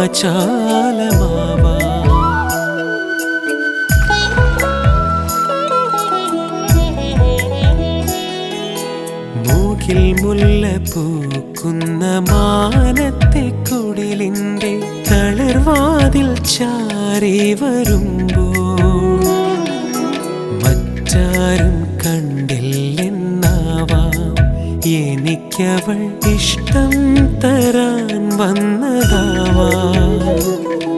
വാചാലമാവാ. മൂക്കിൽ മുല്ല പൂക്കുന്ന മാനത്തെ കുടിലിൻ്റെ തളർവാതിൽ ചാരി വരുമ്പോൾ മറ്റാരും കണ്ടില്ലെന്നാവാം എനിക്കവൾ ഇഷ്ടം തരാൻ വന്നതാവാം.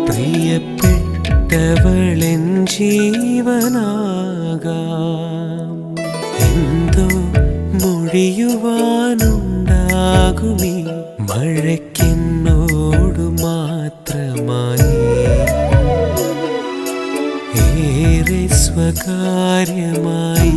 പ്രിയപ്പെട്ടവളെൻ ജീവനാകാം. എന്തോ മൊഴിയുവാനുണ്ടാകുമീ മഴയ്ക്കെന്നോടു മാത്രമായി. ഏറെ സ്വകാര്യമായി